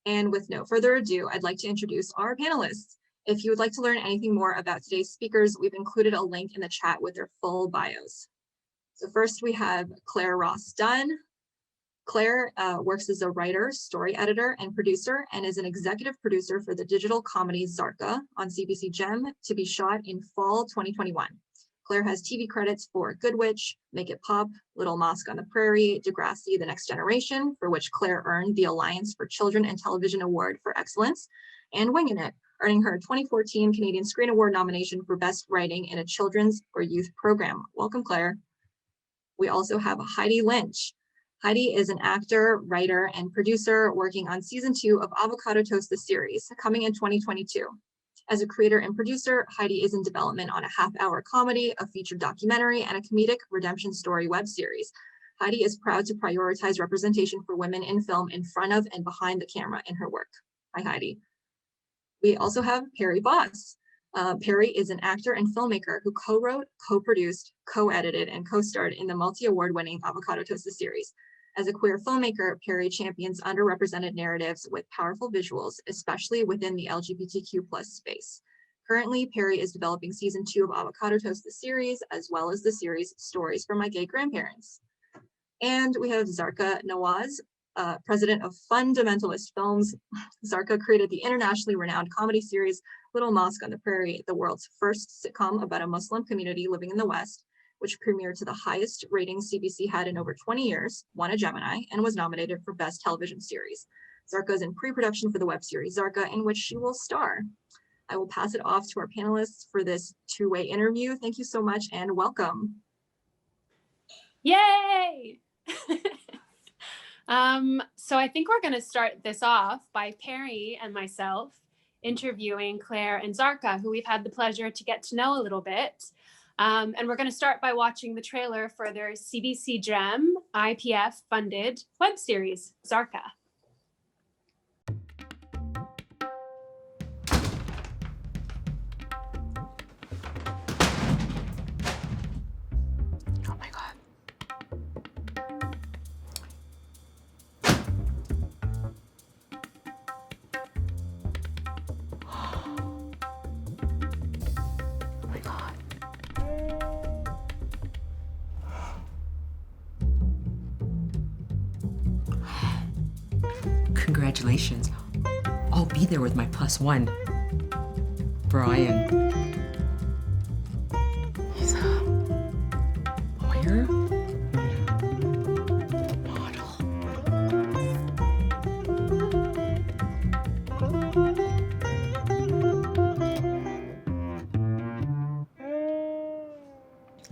And with no further ado, I'd like to introduce our panelists. If you would like to learn anything more about today's speakers, we've included a link in the chat with their full bios. So first we have Claire Ross Dunn. Claire works as a writer, story editor, and producer, and is an executive producer for the digital comedy Zarqa on CBC Gem, to be shot in fall 2021. Claire has TV credits for Good Witch, Make It Pop, Little Mosque on the Prairie, Degrassi, The Next Generation, for which Claire earned the Alliance for Children and Television Award for Excellence, and Wingin' It, earning her 2014 Canadian Screen Award nomination for Best Writing in a Children's or Youth Program. Welcome, Claire. We also have Heidi Lynch. Heidi is an actor, writer, and producer working on season 2 of Avocado Toast, the series, coming in 2022. As a creator and producer, Heidi is in development on a half-hour comedy, a featured documentary, and a comedic redemption story web series. Heidi is proud to prioritize representation for women in film in front of and behind the camera in her work. Hi, Heidi. We also have Perrie Voss. Perrie is an actor and filmmaker who co-wrote, co-produced, co-edited, and co-starred in the multi-award-winning Avocado Toast, the series. As a queer filmmaker, Perrie champions underrepresented narratives with powerful visuals, especially within the LGBTQ+ space. Currently, Perrie is developing season 2 of Avocado Toast, the series, as well as the series Stories from My Gay Grandparents. And we have Zarqa Nawaz, president of Fundamentalist Films. Zarqa created the internationally renowned comedy series Little Mosque on the Prairie, the world's first sitcom about a Muslim community living in the West, which premiered to the highest rating CBC had in over 20 years, won a Gemini, and was nominated for Best Television Series. Zarqa is in pre-production for the web series Zarka, in which she will star. I will pass it off to our panelists for this two-way interview. Thank you so much and welcome. Yay! So I think we're going to start this off by Perrie and myself interviewing Claire and Zarka, who we've had the pleasure to get to know a little bit. And we're going to start by watching the trailer for their CBC Gem IPF-funded web series, Zarka. Oh my God. Oh my God. Congratulations. I'll be there with my +1. Brian. He's a lawyer? Model.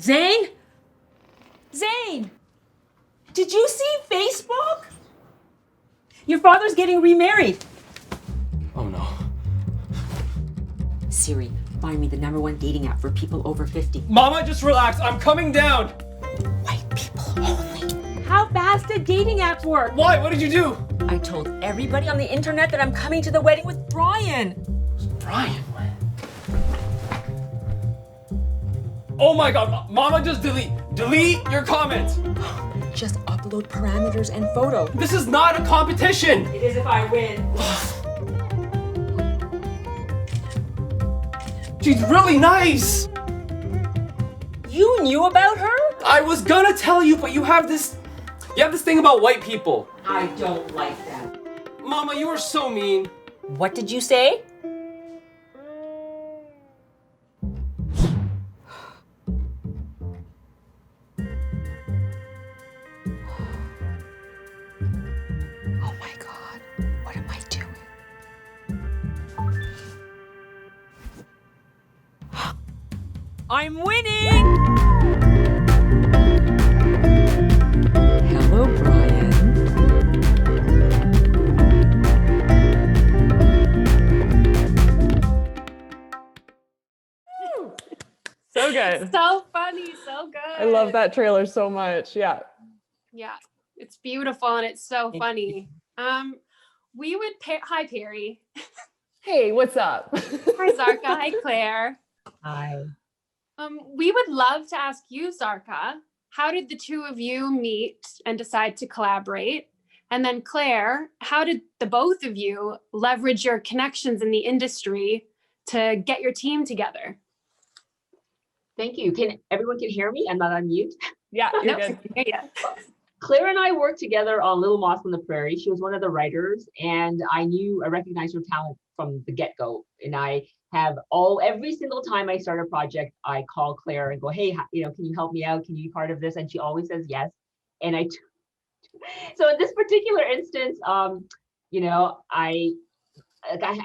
Zane? Zane! Did you see Facebook? Your father's getting remarried. Oh no. Siri, find me the #1 dating app for people over 50. Mama, just relax. I'm coming down. White people only. How fast did dating apps work? Why? What did you do? I told everybody on the internet that I'm coming to the wedding with Brian. Brian. Oh my God. Mama, just delete your comments. Just upload parameters and photo. This is not a competition. It is if I win. She's really nice. You knew about her? I was gonna tell you, but you have this thing about white people. I don't like that. Mama, you are so mean. What did you say? Oh my God, what am I doing? I'm winning! Hello, Brian. So good. So funny, so good. I love that trailer so much. Yeah. Yeah, it's beautiful and it's so funny. Hi, Perrie. Hey, what's up? Hi, Zarka. Hi, Claire. Hi. We would love to ask you, Zarka, how did the two of you meet and decide to collaborate? And then Claire, how did the both of you leverage your connections in the industry to get your team together? Thank you. Everyone can hear me? I'm not on mute. Yeah, you're Nope. good. Yeah. Claire and I worked together on Little Moss on the Prairie. She was one of the writers, and I recognized her talent from the get-go. And I have every single time I start a project, I call Claire and go, hey, can you help me out? Can you be part of this? And she always says yes. And so in this particular instance, I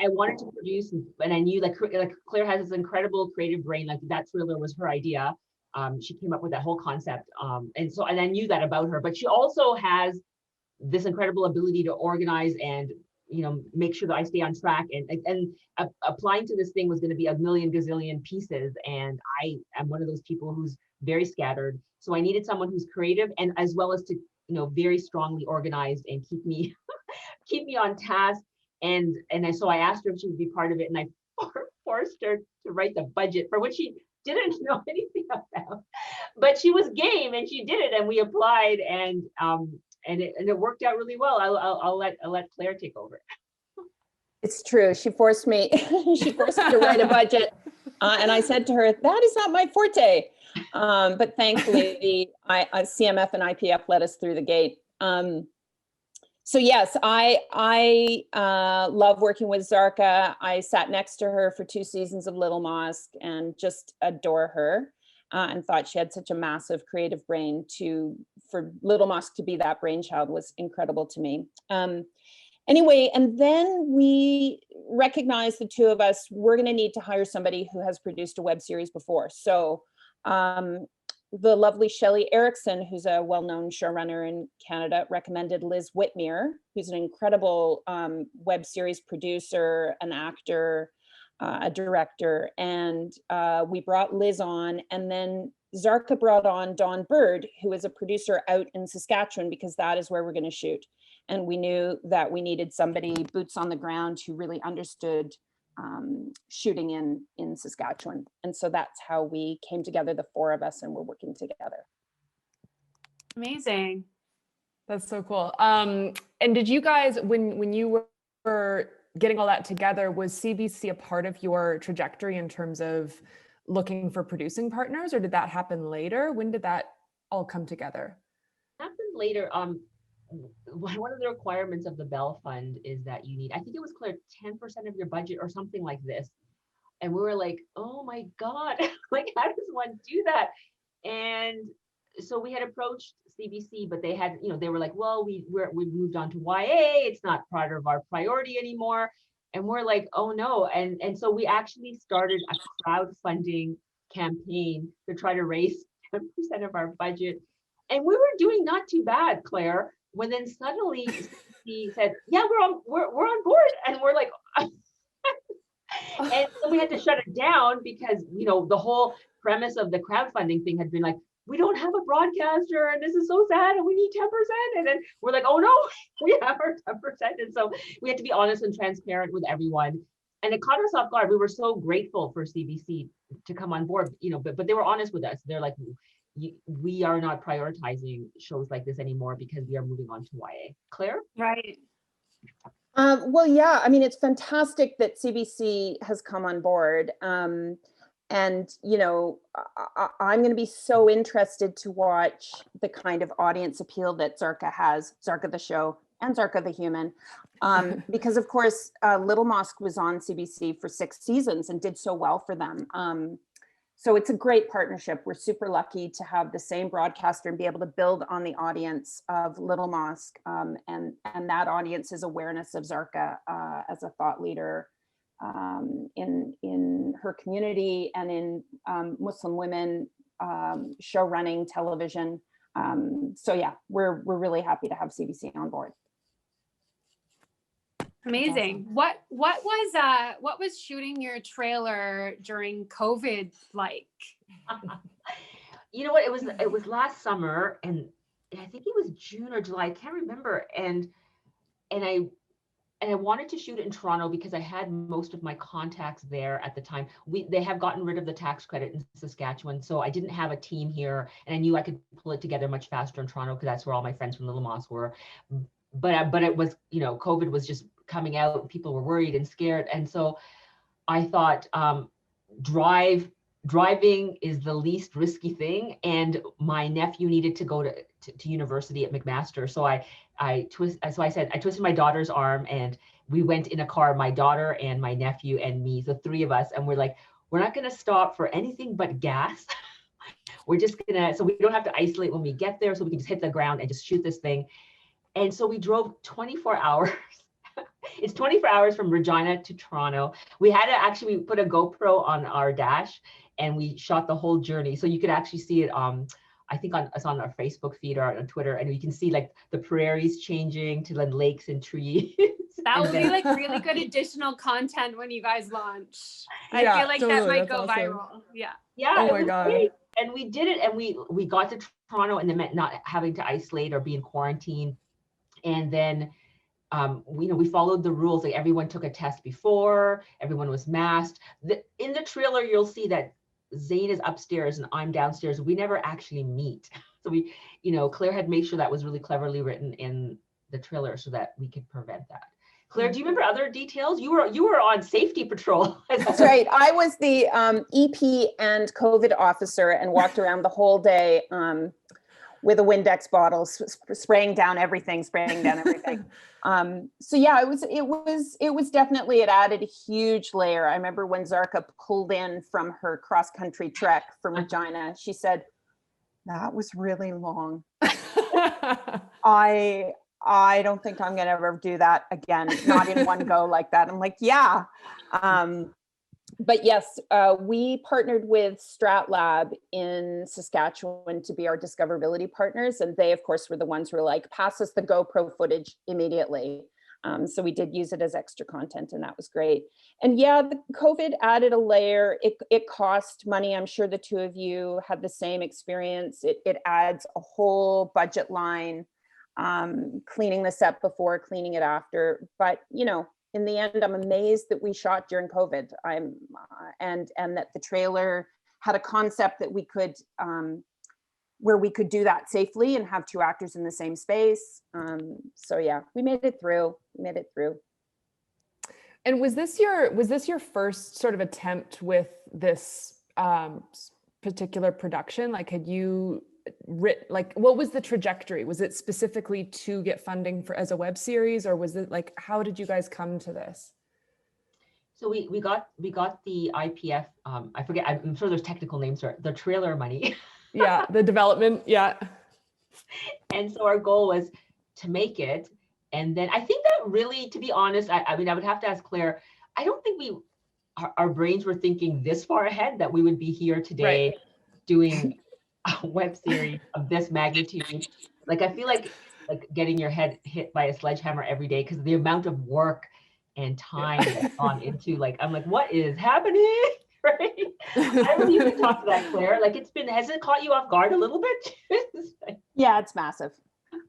wanted to produce, and I knew like Claire has this incredible creative brain. Like that thriller was her idea. She came up with that whole concept, and I knew that about her. But she also has this incredible ability to organize and make sure that I stay on track. And applying to this thing was going to be a million gazillion pieces, and I am one of those people who's very scattered. So I needed someone who's creative and as well as to very strongly organized and keep me keep me on task. So I asked her if she would be part of it, and I forced her to write the budget, for which she didn't know anything about, but she was game and she did it, and we applied, and it worked out really well. I'll let Claire take over. It's true. She forced me. She forced me to write a budget, and I said to her, "That is not my forte." But thankfully, CMF and IPF let us through the gate. So yes, I love working with Zarka. I sat next to her for 2 seasons of Little Moss and just adore her, and thought she had such a massive creative brain. For Little Moss to be that brainchild was incredible to me. Anyway, and then we recognized, the two of us, we're going to need to hire somebody who has produced a web series before. So the lovely Shelley Erickson, who's a well-known showrunner in Canada, recommended Liz Whitmere, who's an incredible web series producer, an actor, a director. And we brought Liz on, and then Zarka brought on Dawn Bird, who is a producer out in Saskatchewan, because that is where we're going to shoot. And we knew that we needed somebody boots on the ground who really understood shooting in Saskatchewan. And so that's how we came together, the 4 of us, and we're working together. Amazing. That's so cool. And did you guys, when you were getting all that together, was CBC a part of your trajectory in terms of looking for producing partners, or did that happen later? When did that all come together? Happened later. One of the requirements of the Bell Fund is that you need, I think it was Claire, 10% of your budget or something like this. And we were like, oh my God, like how does one do that? And so we had approached CBC, but they had, they were like, well, we moved on to YA. It's not part of our priority anymore. And we're like, oh no. And so we actually started a crowdfunding campaign to try to raise 10% of our budget. And we were doing not too bad, Claire, when then suddenly he said, yeah, we're on board. And we're like, and so we had to shut it down because, the whole premise of the crowdfunding thing had been like, we don't have a broadcaster and this is so sad and we need 10%. And then we're like, oh no, we have our 10%. And so we had to be honest and transparent with everyone. And it caught us off guard. We were so grateful for CBC to come on board, but they were honest with us. They're like, we are not prioritizing shows like this anymore because we are moving on to YA. Claire? Right. Well, yeah, I mean, it's fantastic that CBC has come on board. And, I'm going to be so interested to watch the kind of audience appeal that Zarka has, Zarka the show and Zarka the human. Because of course, Little Moss was on CBC for 6 seasons and did so well for them. So it's a great partnership. We're super lucky to have the same broadcaster and be able to build on the audience of Little Moss, and that audience's awareness of Zarka as a thought leader in her community and in Muslim women show running television. So yeah, we're really happy to have CBC on board. Amazing. What was shooting your trailer during COVID like? You know what? It was last summer, and I think it was June or July. I can't remember. And I wanted to shoot it in Toronto because I had most of my contacts there at the time. They have gotten rid of the tax credit in Saskatchewan, so I didn't have a team here, and I knew I could pull it together much faster in Toronto because that's where all my friends from Little Moss were. but it was, you know, COVID was just coming out, people were worried and scared. And so I thought, driving is the least risky thing. And my nephew needed to go to university at McMaster. So I twisted my daughter's arm and we went in a car, my daughter and my nephew and me, the three of us. And we're like, we're not going to stop for anything but gas. We're just gonna, so we don't have to isolate when we get there. So we can just hit the ground and just shoot this thing. And so we drove 24 hours. It's 24 hours from Regina to Toronto. We had to actually, we put a GoPro on our dash and we shot the whole journey. So you could actually see it, I think it's on our Facebook feed or on Twitter, and you can see like the prairies changing to then lakes and trees. That would be like really good additional content when you guys launch. I Yeah, feel like totally, that might that's go awesome. viral. Yeah. Yeah. Oh it my was God. great. And we did it, and we got to Toronto, and it meant not having to isolate or be in quarantine. And then we followed the rules. Like everyone took a test before, everyone was masked. In the trailer, you'll see that Zane is upstairs and I'm downstairs. We never actually meet. So we, Claire had made sure that was really cleverly written in the trailer so that we could prevent that. Claire, do you remember other details? You were on safety patrol. That's right. I was the EP and COVID officer and walked around the whole day with a Windex bottle, spraying down everything. So yeah, it was definitely, it added a huge layer. I remember when Zarka pulled in from her cross country trek from Regina, she said, "That was really long. I don't think I'm going to ever do that again, not in one go like that." I'm like, yeah. But yes, we partnered with StratLab in Saskatchewan to be our discoverability partners. And they, of course, were the ones who were like, pass us the GoPro footage immediately. So we did use it as extra content, and that was great. And yeah, the COVID added a layer. It cost money. I'm sure the two of you had the same experience. It adds a whole budget line, cleaning the set before, cleaning it after. But, in the end, I'm amazed that we shot during COVID. And that the trailer had a concept that we could, where we could do that safely and have two actors in the same space. So yeah, we made it through. And was this your first sort of attempt with this particular production? Like, had you what was the trajectory? Was it specifically to get funding as a web series, or was it like, how did you guys come to this? So we got the IPF, I forget, I'm sure there's technical names for it, the trailer money. Yeah, the development, yeah. And so our goal was to make it. And then I think that really, to be honest, I mean, I would have to ask Claire, I don't think our brains were thinking this far ahead that we would be here today doing a web series of this magnitude. Like, I feel like getting your head hit by a sledgehammer every day, because the amount of work and time that's gone into, I'm like, what is happening? Right? I don't know if you can talk to that, Claire. Like, has it caught you off guard a little bit? Yeah, it's massive.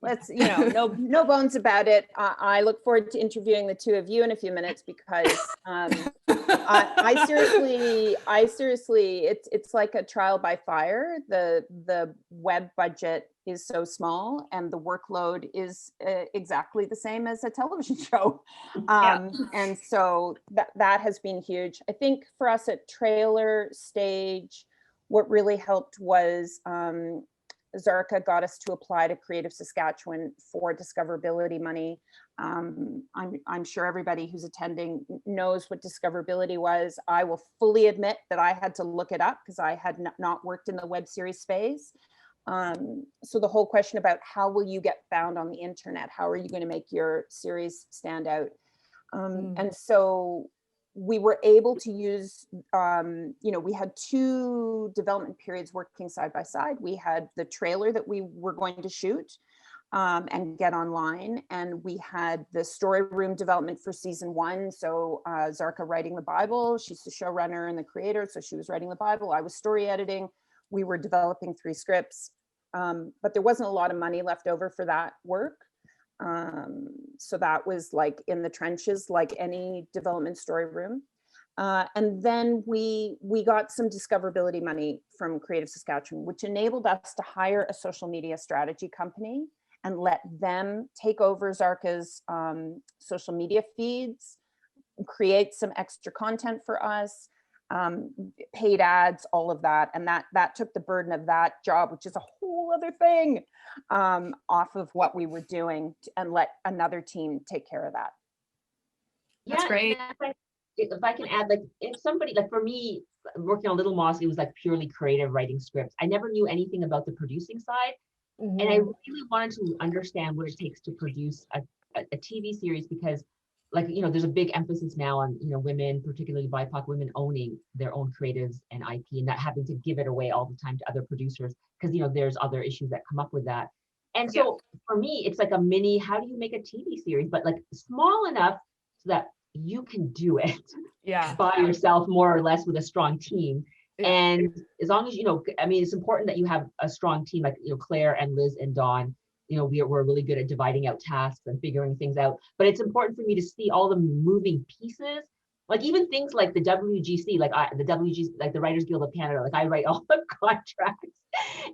Let's, no bones about it. I look forward to interviewing the two of you in a few minutes, because I seriously, it's like a trial by fire. The web budget is so small and the workload is exactly the same as a television show. And so that has been huge. I think for us at Trailer Stage, what really helped was Zarka got us to apply to Creative Saskatchewan for discoverability money. I'm sure everybody who's attending knows what discoverability was. I will fully admit that I had to look it up because I had not worked in the web series space. So the whole question about how will you get found on the internet? How are you going to make your series stand out? And so we were able to use, we had two development periods working side by side. We had the trailer that we were going to shoot and get online. And we had the story room development for season 1. So Zarka writing the Bible, she's the showrunner and the creator. So she was writing the Bible, I was story editing. We were developing 3 scripts, but there wasn't a lot of money left over for that work. So that was like in the trenches, like any development story room. And then we got some discoverability money from Creative Saskatchewan, which enabled us to hire a social media strategy company and let them take over Zarka's social media feeds, create some extra content for us, paid ads, all of that. And that took the burden of that job, which is a whole other thing, off of what we were doing, and let another team take care of that. That's great. If I can add, like, if somebody, like for me, working on Little Moss, it was like purely creative writing scripts. I never knew anything about the producing side. And I really wanted to understand what it takes to produce a TV series, because, like, you know, there's a big emphasis now on, you know, women, particularly BIPOC women, owning their own creatives and IP and not having to give it away all the time to other producers, because, you know, there's other issues that come up with that. And so for me, it's like a mini, how do you make a TV series, but like small enough so that you can do it by yourself, more or less, with a strong team. And as long as, you know, I mean, it's important that you have a strong team, like, you know, Claire and Liz and Dawn, you know, we're really good at dividing out tasks and figuring things out. But it's important for me to see all the moving pieces, like even things like the WGC, like the WGC, like the Writers Guild of Canada, like I write all the contracts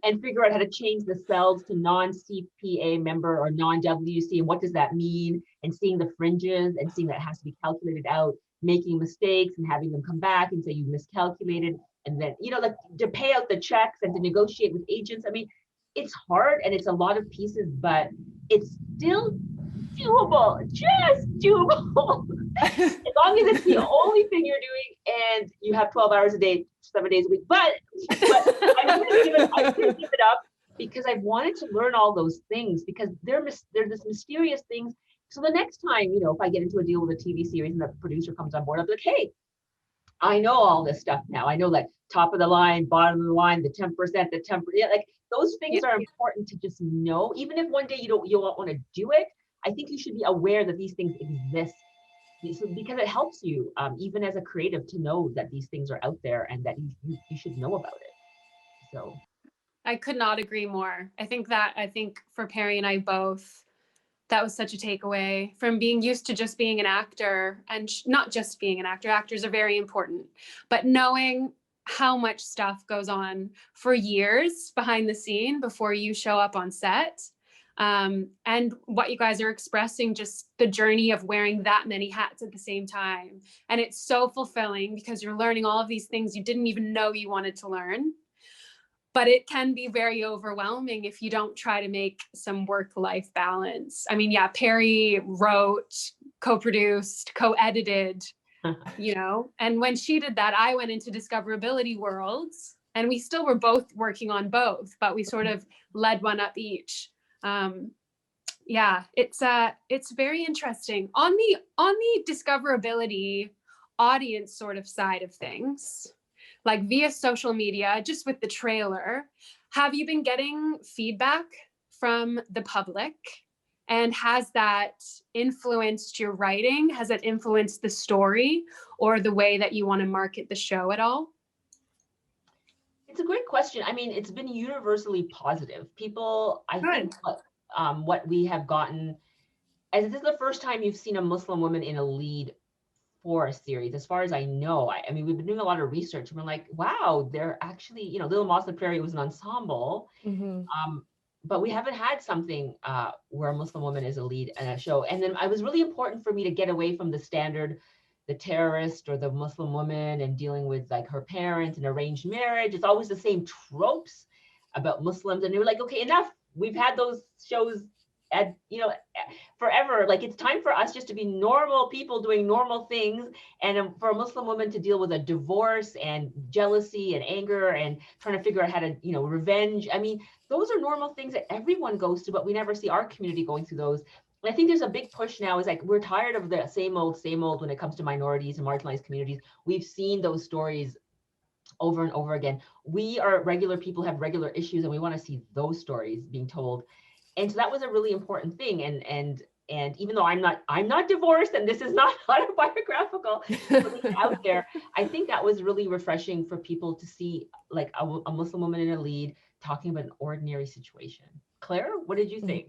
and figure out how to change the cells to non-CPA member or non-WC, and what does that mean, and seeing the fringes and seeing that it has to be calculated out, making mistakes and having them come back and say you miscalculated, and then, you know, like to pay out the checks and to negotiate with agents. I mean, it's hard and it's a lot of pieces, but it's still doable, just doable. As long as it's the only thing you're doing and you have 12 hours a day, 7 days a week. But I'm gonna give it up, because I've wanted to learn all those things, because they're this mysterious things. So the next time, you know, if I get into a deal with a TV series and the producer comes on board, I'll be like, hey, I know all this stuff now. I know, like, top of the line, bottom of the line, the 10%, the 10%. Yeah, like those things are important to just know. Even if one day you won't want to do it, I think you should be aware that these things exist, because it helps you, even as a creative, to know that these things are out there and that you should know about it. So I could not agree more. I think for Perrie and I both, that was such a takeaway from being used to just being an actor, and not just being an actor. Actors are very important, but knowing how much stuff goes on for years behind the scene before you show up on set. And what you guys are expressing, just the journey of wearing that many hats at the same time. And it's so fulfilling, because you're learning all of these things you didn't even know you wanted to learn. But it can be very overwhelming if you don't try to make some work-life balance. I mean, yeah, Perrie wrote, co-produced, co-edited, you know, and when she did that, I went into discoverability worlds, and we still were both working on both, but we sort of led one up each. Yeah, it's very interesting. On the discoverability audience sort of side of things, like via social media, just with the trailer, have you been getting feedback from the public? And has that influenced your writing? Has it influenced the story or the way that you want to market the show at all? it's a great question. I mean, it's been universally positive. People, I think what we have gotten, as this is the first time you've seen a Muslim woman in a lead for a series, as far as I know. I mean, we've been doing a lot of research, and we're like, wow, they're actually, you know, Little Moss and Perrie was an ensemble, but we haven't had something where a Muslim woman is a lead in a show. And then it was really important for me to get away from the standard, the terrorist or the Muslim woman, and dealing with like her parents and arranged marriage. It's always the same tropes about Muslims, and they were like, okay, enough. We've had those shows at, you know, forever. Like, it's time for us just to be normal people doing normal things, and for a Muslim woman to deal with a divorce and jealousy and anger and trying to figure out how to, you know, revenge. I mean, those are normal things that everyone goes through, but we never see our community going through those. And I think there's a big push now, is like, we're tired of the same old when it comes to minorities and marginalized communities. We've seen those stories over and over again. We are regular people, have regular issues, and we want to see those stories being told. And so that was a really important thing. And even though I'm not divorced, and this is not autobiographical, out there, I think that was really refreshing for people to see, like, a Muslim woman in a lead talking about an ordinary situation. Claire, what did you think?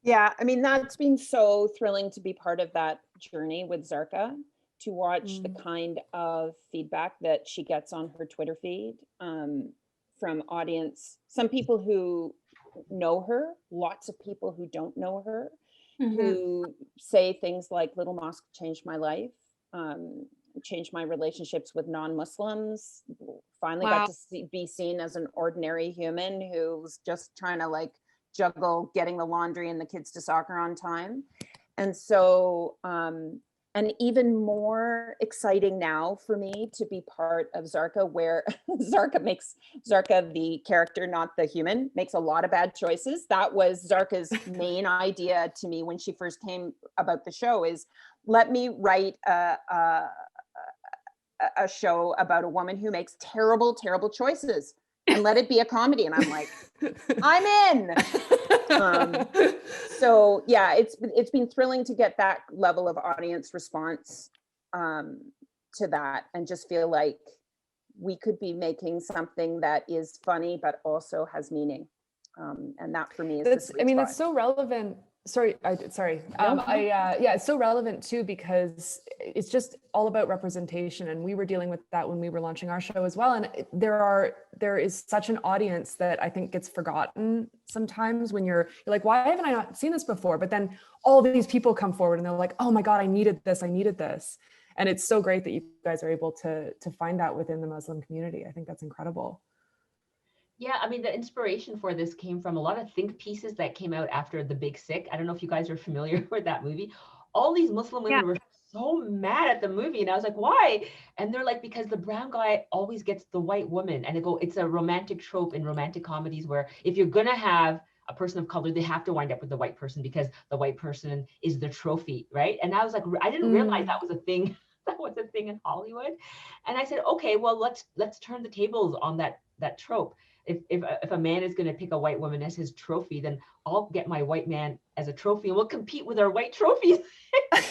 Yeah, I mean, that's been so thrilling to be part of that journey with Zarka, to watch the kind of feedback that she gets on her Twitter feed from audience. Some people who know her, lots of people who don't know her, Mhm. who say things like Little Mosque changed my life, changed my relationships with non-Muslims, finally Wow. got to be seen as an ordinary human who was just trying to like juggle getting the laundry and the kids to soccer on time. And so, and even more exciting now for me to be part of Zarka, where Zarka, the character, not the human, makes a lot of bad choices. That was Zarka's main idea to me when she first came about the show, is let me write a show about a woman who makes terrible, terrible choices and let it be a comedy. And I'm like, I'm in. So yeah, it's been thrilling to get that level of audience response to that, and just feel like we could be making something that is funny but also has meaning. And that for me is That's, the I mean, spot. that's so relevant. Sorry. No. Yeah, it's so relevant too, because it's just all about representation. And we were dealing with that when we were launching our show as well. And there is such an audience that I think gets forgotten sometimes when you're like, why haven't I not seen this before? But then all these people come forward and they're like, oh my God, I needed this. And it's so great that you guys are able to find that within the Muslim community. I think that's incredible. Yeah, I mean, the inspiration for this came from a lot of think pieces that came out after The Big Sick. I don't know if you guys are familiar with that movie. All these Muslim women were so mad at the movie. And I was like, why? And they're like, because the brown guy always gets the white woman. And it's a romantic trope in romantic comedies where if you're going to have a person of color, they have to wind up with the white person because the white person is the trophy, right? And I was like, I didn't realize that was a thing. That was a thing in Hollywood. And I said, okay, well, let's turn the tables on that trope. If a man is going to pick a white woman as his trophy, then I'll get my white man as a trophy and we'll compete with our white trophies. And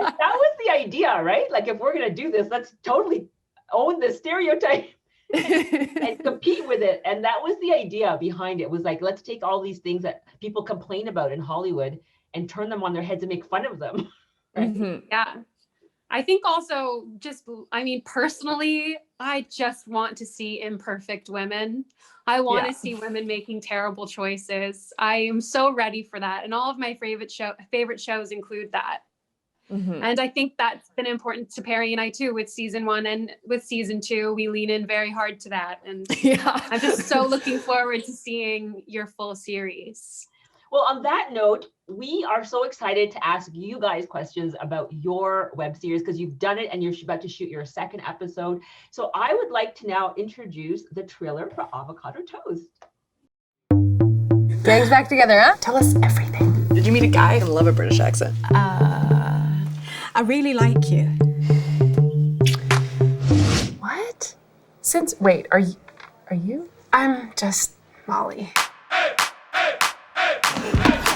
that was the idea, right? Like, if we're going to do this, let's totally own the stereotype and compete with it. And that was the idea behind it, was like, let's take all these things that people complain about in Hollywood and turn them on their heads and make fun of them. Right? Mm-hmm. Yeah. I think also personally, I just want to see imperfect women. I want to see women making terrible choices. I am so ready for that. And all of my favorite shows include that. Mm-hmm. And I think that's been important to Perrie and I too, with season 1 and with season 2, we lean in very hard to that. And I'm just so looking forward to seeing your full series. Well, on that note, we are so excited to ask you guys questions about your web series, because you've done it and you're about to shoot your second episode. So I would like to now introduce the trailer for Avocado Toast. Gang's back together, huh? Tell us everything. Did you meet a guy? I love a British accent. I really like you. What? Wait, are you? I'm just Molly.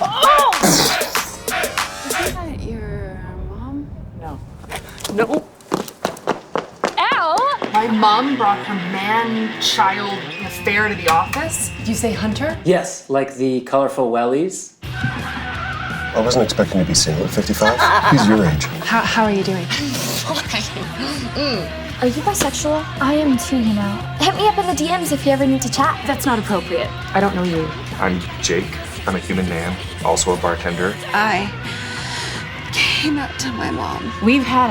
Oh! Isn't that your mom? No. Ow! My mom brought her man-child affair to the office. Did you say Hunter? Yes, like the colorful wellies. I wasn't expecting to be single at 55. He's your age. How are you doing? Are you bisexual? I am too, you know. Hit me up in the DMs if you ever need to chat. That's not appropriate. I don't know you. I'm Jake. I'm a human man, also a bartender. I came out to my mom. We've had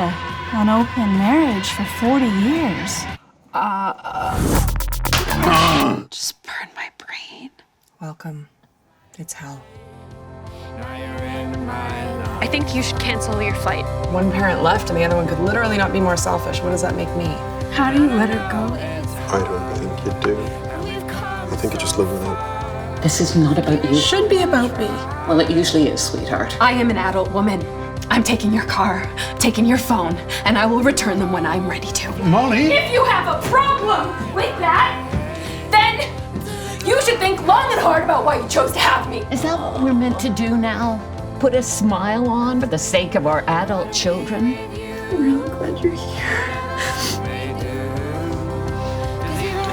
an open marriage for 40 years. Just burned my brain. Welcome. It's hell. I think you should cancel your flight. One parent left and the other one could literally not be more selfish. What does that make me? How do you let her go? I don't think you do. I think you just live with it. This is not about you. Should be about me. Well, it usually is, sweetheart. I am an adult woman. I'm taking your car, taking your phone, and I will return them when I'm ready to. Molly? If you have a problem with that, then you should think long and hard about why you chose to have me. Is that what we're meant to do now? Put a smile on for the sake of our adult children? I'm really glad you're here.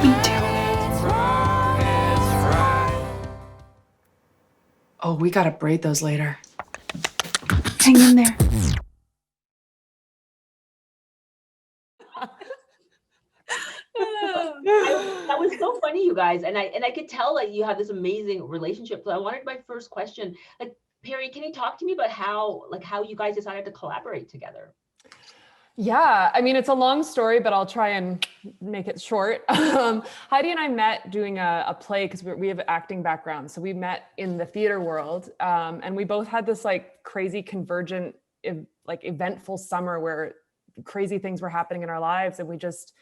Me too. Oh, we gotta braid those later. Hang in there. That was so funny, you guys. And I could tell that you have this amazing relationship. So I wanted my first question, like, Perrie, can you talk to me about how you guys decided to collaborate together? Yeah, I mean, it's a long story, but I'll try and make it short. Heidi and I met doing a play because we have acting backgrounds. So we met in the theater world, and we both had this like crazy convergent, like eventful summer where crazy things were happening in our lives, and we just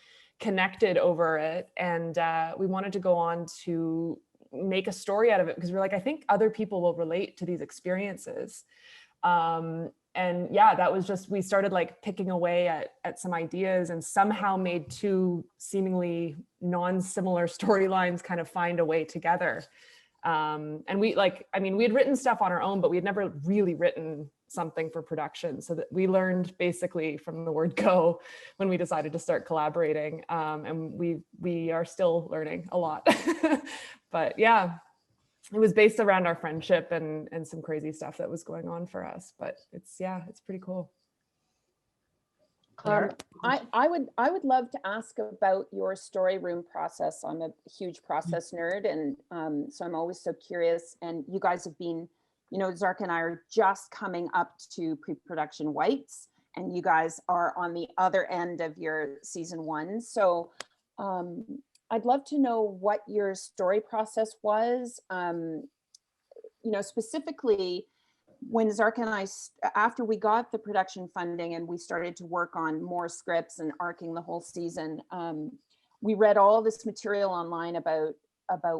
connected over it. And we wanted to go on to make a story out of it because we're like, I think other people will relate to these experiences. And yeah, that was just, we started like picking away at some ideas and somehow made two seemingly non-similar storylines kind of find a way together. And we had written stuff on our own, but we had never really written something for production. So that we learned basically from the word go when we decided to start collaborating. And we are still learning a lot. But yeah. It was based around our friendship and some crazy stuff that was going on for us, but it's pretty cool. Claire? I would love to ask about your story room process. I'm a huge process nerd, and so I'm always so curious. And you guys have been, Zarka and I are just coming up to pre-production whites, and you guys are on the other end of your season 1. So I'd love to know what your story process was, specifically when Zarka and I, after we got the production funding and we started to work on more scripts and arcing the whole season, we read all this material online about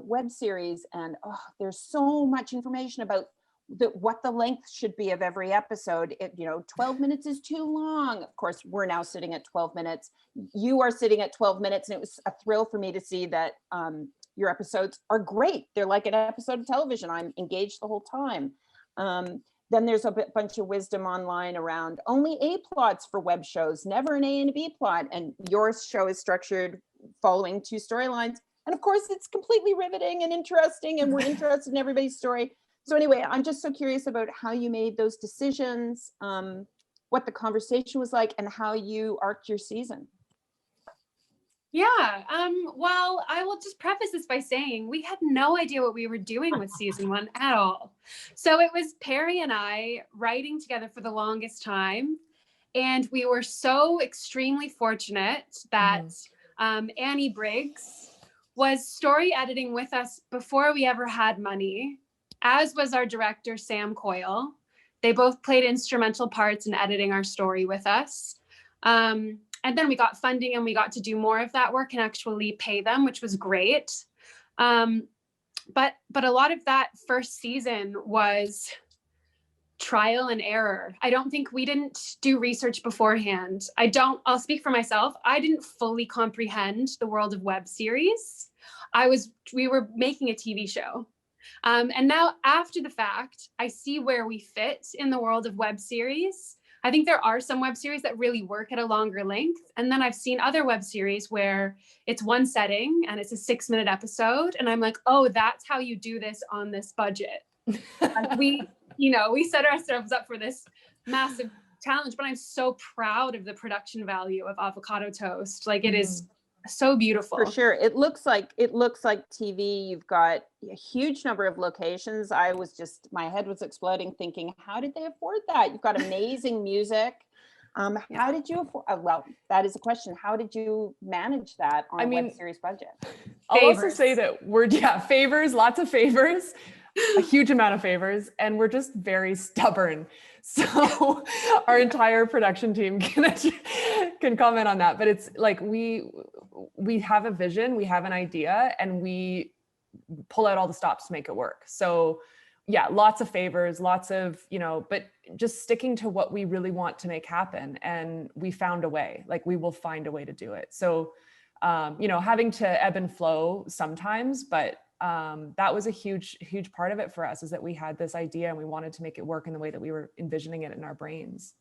web series, and there's so much information about what the length should be of every episode. 12 minutes is too long. Of course, we're now sitting at 12 minutes. You are sitting at 12 minutes, and it was a thrill for me to see that your episodes are great. They're like an episode of television. I'm engaged the whole time. Then there's a bunch of wisdom online around only A plots for web shows, never an A and a B plot. And your show is structured following 2 storylines. And of course, it's completely riveting and interesting, and we're interested in everybody's story. So anyway, I'm just so curious about how you made those decisions, what the conversation was like, and how you arced your season. Yeah, well, I will just preface this by saying we had no idea what we were doing with season 1 at all. So it was Perrie and I writing together for the longest time. And we were so extremely fortunate that Annie Briggs was story editing with us before we ever had money, as was our director, Sam Coyle. They both played instrumental parts in editing our story with us. And then we got funding and we got to do more of that work and actually pay them, which was great. But a lot of that first season was trial and error. I don't think we didn't do research beforehand. I'll speak for myself. I didn't fully comprehend the world of web series. We were making a TV show. And now after the fact, I see where we fit in the world of web series. I think there are some web series that really work at a longer length. And then I've seen other web series where it's one setting and it's a 6-minute episode. And I'm like, oh, that's how you do this on this budget. Like we set ourselves up for this massive challenge, but I'm so proud of the production value of Avocado Toast. Like it is so beautiful. For sure. It looks like TV. You've got a huge number of locations. My head was exploding thinking, how did they afford that? You've got amazing music. How did you afford, well, that is a question. How did you manage that on a web series budget? I'll also say that favors, lots of favors, a huge amount of favors, and we're just very stubborn. So our entire production team can comment on that, but it's like we have a vision, we have an idea, and we pull out all the stops to make it work. So yeah, lots of favors, lots of, but just sticking to what we really want to make happen. And we found a way, like we will find a way to do it. So, having to ebb and flow sometimes, but that was a huge part of it for us, is that we had this idea and we wanted to make it work in the way that we were envisioning it in our brains.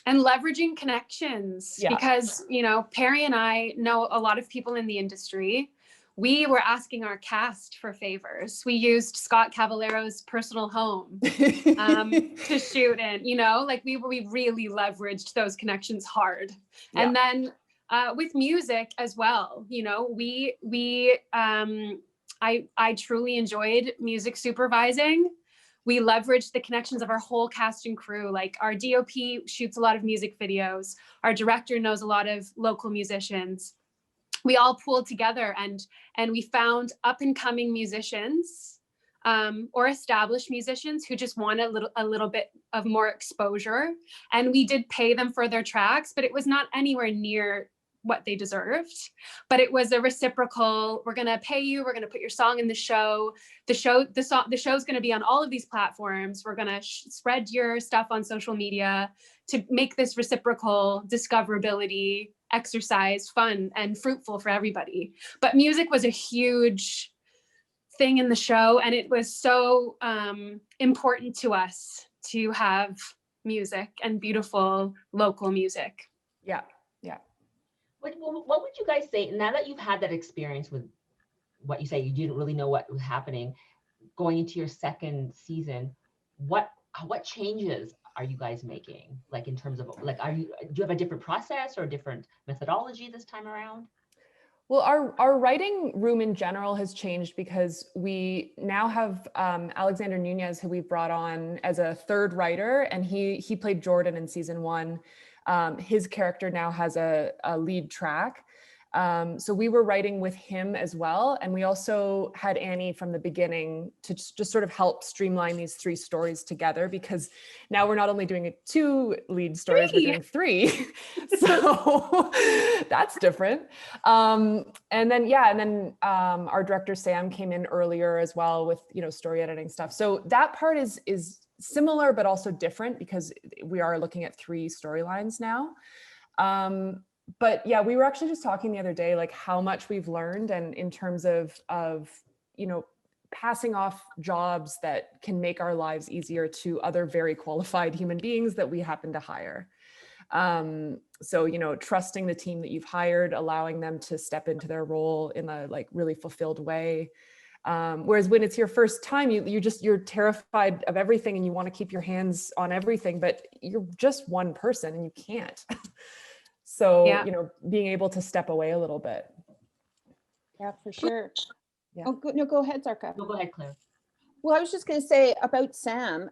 And leveraging connections, because, Perrie and I know a lot of people in the industry. We were asking our cast for favors. We used Scott Cavallero's personal home to shoot in, we really leveraged those connections hard. Yeah. And then with music as well. You know, I truly enjoyed music supervising. We leveraged the connections of our whole cast and crew. Like our DOP shoots a lot of music videos. Our director knows a lot of local musicians. We all pooled together and we found up and coming musicians or established musicians who just want a little bit of more exposure. And we did pay them for their tracks, but it was not anywhere near what they deserved. But it was a reciprocal, we're going to pay you, we're going to put your song in the show. The show's going to be on all of these platforms. We're going to spread your stuff on social media to make this reciprocal discoverability exercise fun and fruitful for everybody. But music was a huge thing in the show, and it was so important to us to have music and beautiful local music. Yeah. What would you guys say, now that you've had that experience with what you say, you didn't really know what was happening, going into your second season, what changes are you guys making? Like in terms of, like, do you have a different process or a different methodology this time around? Well, our writing room in general has changed because we now have Alexander Nunez, who we've brought on as a third writer, and he played Jordan in season 1. His character now has a lead track. So we were writing with him as well. And we also had Annie from the beginning to just sort of help streamline these 3 stories together, because now we're not only doing 2 lead stories, we're doing 3. So that's different. And then our director Sam came in earlier as well with, story editing stuff. So that part is similar, but also different because we are looking at 3 storylines now. But yeah, we were actually just talking the other day, like how much we've learned, and in terms of passing off jobs that can make our lives easier to other very qualified human beings that we happen to hire. So, trusting the team that you've hired, allowing them to step into their role in a really fulfilled way. Whereas when it's your first time, you're terrified of everything and you want to keep your hands on everything, but you're just one person and you can't. So, being able to step away a little bit. Yeah, for sure. Yeah. Oh, go ahead, Zarka. No, go ahead, Claire. Well, I was just going to say about Sam.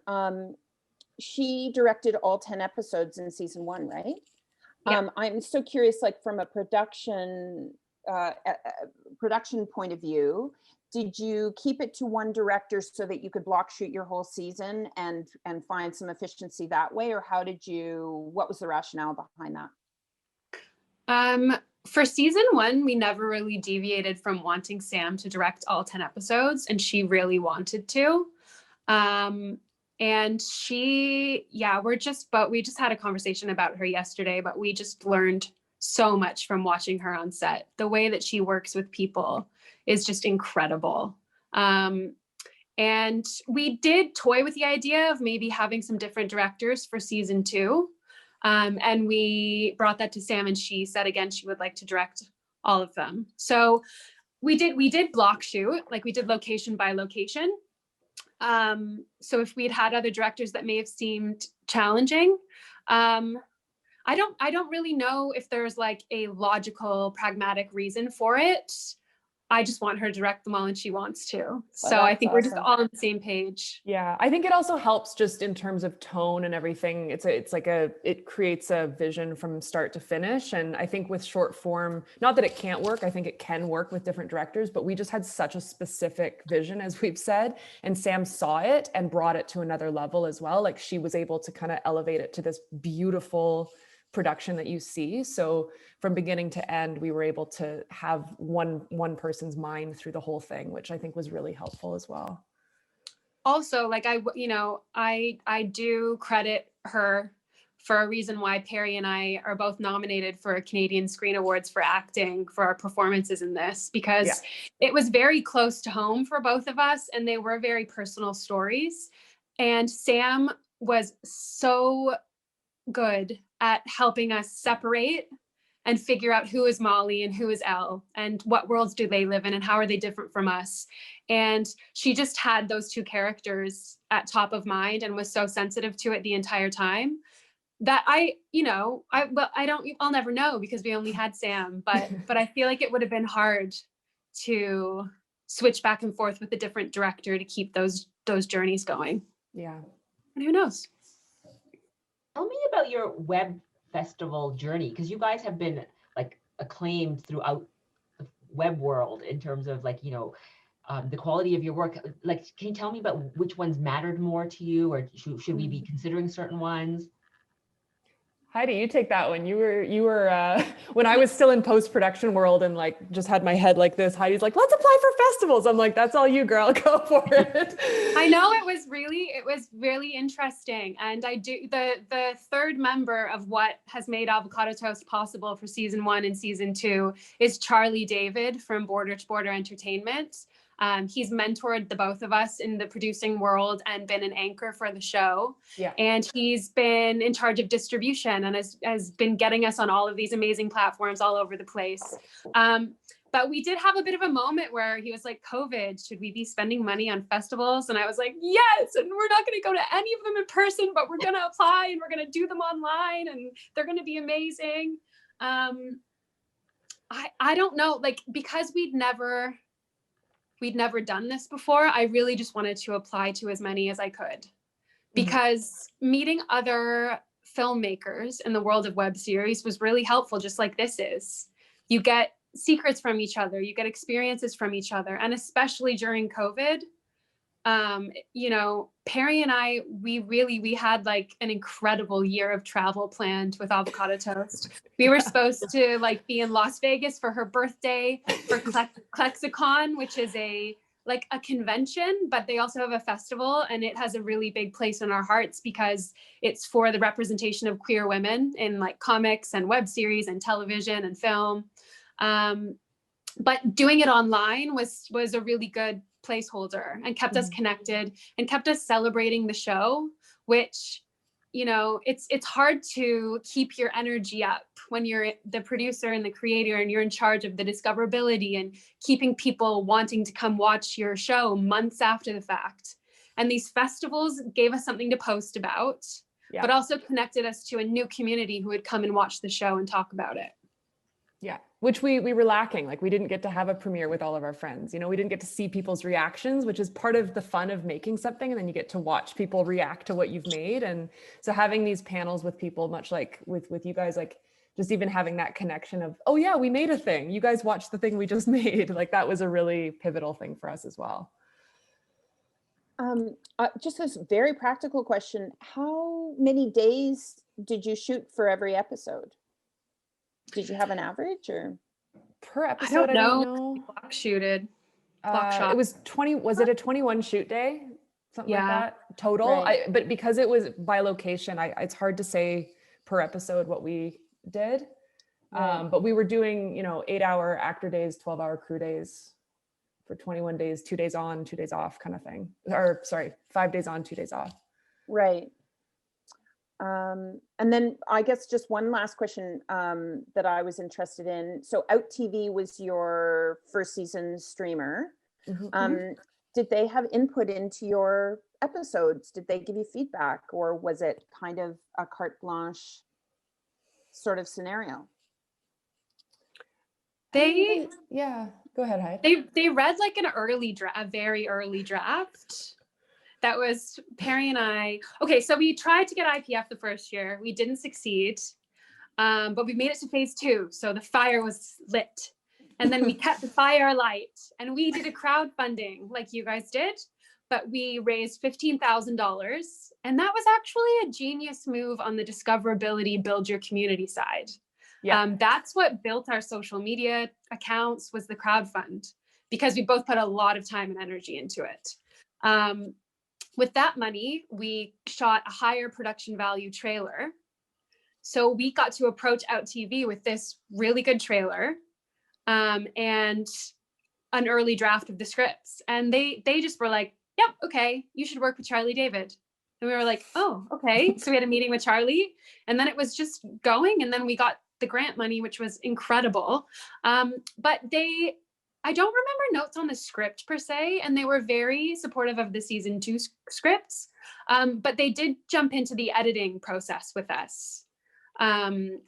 She directed all 10 episodes in season 1, right? Yeah. I'm so curious, like from a production point of view, did you keep it to one director so that you could block shoot your whole season and find some efficiency that way? Or what was the rationale behind that? For season 1, we never really deviated from wanting Sam to direct all 10 episodes, and she really wanted to. And we just had a conversation about her yesterday, but we just learned so much from watching her on set. The way that she works with people is just incredible. And we did toy with the idea of maybe having some different directors for season 2. And we brought that to Sam, and she said again she would like to direct all of them. So we did block shoot, like we did location by location. So if we'd had other directors that may have seemed challenging, I don't really know if there's like a logical, pragmatic reason for it. I just want her to direct them all and she wants to. Well, so I think we're just all on the same page. Yeah, I think it also helps just in terms of tone and everything. It creates a vision from start to finish. And I think with short form, not that it can't work, I think it can work with different directors, but we just had such a specific vision, as we've said, and Sam saw it and brought it to another level as well. Like she was able to kind of elevate it to this beautiful production that you see. So from beginning to end, we were able to have one person's mind through the whole thing, which I think was really helpful as well. Also, like I do credit her for a reason why Perrie and I are both nominated for Canadian Screen Awards for acting for our performances in this, because it was very close to home for both of us and they were very personal stories. And Sam was so good at helping us separate and figure out who is Molly and who is Elle and what worlds do they live in and how are they different from us. And she just had those 2 characters at top of mind and was so sensitive to it the entire time. that I'll never know because we only had Sam, but I feel like it would have been hard to switch back and forth with a different director to keep those journeys going. Yeah. And who knows? Tell me about your web festival journey, because you guys have been like acclaimed throughout the web world in terms of like, the quality of your work. Like, can you tell me about which ones mattered more to you, or should we be considering certain ones? Heidi, you take that one. You were when I was still in post-production world and like just had my head like this, Heidi's like, let's apply for festivals. I'm like, that's all you, girl, go for it. I know it was really interesting. And I do the third member of what has made Avocado Toast possible for season 1 and season 2 is Charlie David from Border to Border Entertainment. He's mentored the both of us in the producing world and been an anchor for the show. Yeah. And he's been in charge of distribution and has been getting us on all of these amazing platforms all over the place. But we did have a bit of a moment where he was like, COVID, should we be spending money on festivals? And I was like, yes, and we're not going to go to any of them in person, but we're going to apply and we're going to do them online and they're going to be amazing. I don't know, like, because we'd never done this before, I really just wanted to apply to as many as I could, because meeting other filmmakers in the world of web series was really helpful, just like this is. You get secrets from each other, you get experiences from each other, and especially during COVID, Perrie and I, we had like an incredible year of travel planned with Avocado Toast. We were supposed to like be in Las Vegas for her birthday for Klexicon, which is a convention, but they also have a festival, and it has a really big place in our hearts because it's for the representation of queer women in like comics and web series and television and film. But doing it online was a really good placeholder and kept us connected and kept us celebrating the show, which, it's hard to keep your energy up when you're the producer and the creator and you're in charge of the discoverability and keeping people wanting to come watch your show months after the fact. And these festivals gave us something to post about, but also connected us to a new community who would come and watch the show and talk about it. Yeah, which we were lacking. Like, we didn't get to have a premiere with all of our friends. We didn't get to see people's reactions, which is part of the fun of making something. And then you get to watch people react to what you've made. And so having these panels with people, much like with you guys, like just even having that connection of, oh yeah, we made a thing. You guys watched the thing we just made. Like, that was a really pivotal thing for us as well. Just this very practical question. How many days did you shoot for every episode? Did you have an average or per episode? I don't know. Block shooted. Block shot. It was 20. Was it a 21 shoot day? Something like that total. Right. But because it was by location, it's hard to say per episode what we did. Right. But we were doing, 8-hour actor days, 12-hour crew days for 21 days, 2 days on, 2 days off kind of thing. Or sorry, 5 days on, 2 days off. Right. And then I guess just one last question that I was interested in. So Out TV was your first season streamer. Did they have input into your episodes? Did they give you feedback, or was it kind of a carte blanche sort of scenario? Yeah, go ahead, Heidi. They read like a very early draft. That was Perrie and I. Okay, so we tried to get IPF the first year. We didn't succeed, but we made it to phase 2. So the fire was lit. And then we kept the fire light. And we did a crowdfunding like you guys did, but we raised $15,000. And that was actually a genius move on the discoverability, build your community side. Yeah. That's what built our social media accounts, was the crowdfund, because we both put a lot of time and energy into it. With that money, we shot a higher production value trailer. So we got to approach Out TV with this really good trailer and an early draft of the scripts. And they just were like, yep, okay, you should work with Charlie David. And we were like, oh, okay. So we had a meeting with Charlie, and then it was just going. And then we got the grant money, which was incredible. But I don't remember notes on the script per se, and they were very supportive of the season 2 scripts, but they did jump into the editing process with us,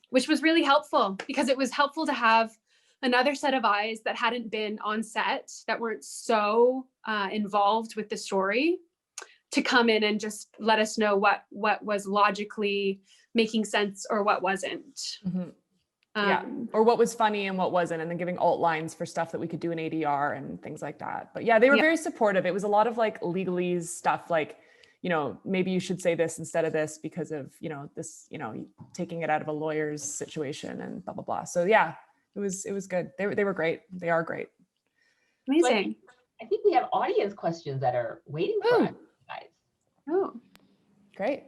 which was really helpful because it was helpful to have another set of eyes that hadn't been on set, that weren't so involved with the story, to come in and just let us know what was logically making sense or what wasn't. Yeah, or what was funny and what wasn't, and then giving alt lines for stuff that we could do in ADR and things like that. But yeah, they were very supportive. It was a lot of like legalese stuff, like, you know, maybe you should say this instead of this because of, you know, this, you know, taking it out of a lawyer's situation and blah, blah, blah. So yeah, it was good. They were great. They are great. Amazing. So I think we have audience questions that are waiting for us, guys. Oh, great.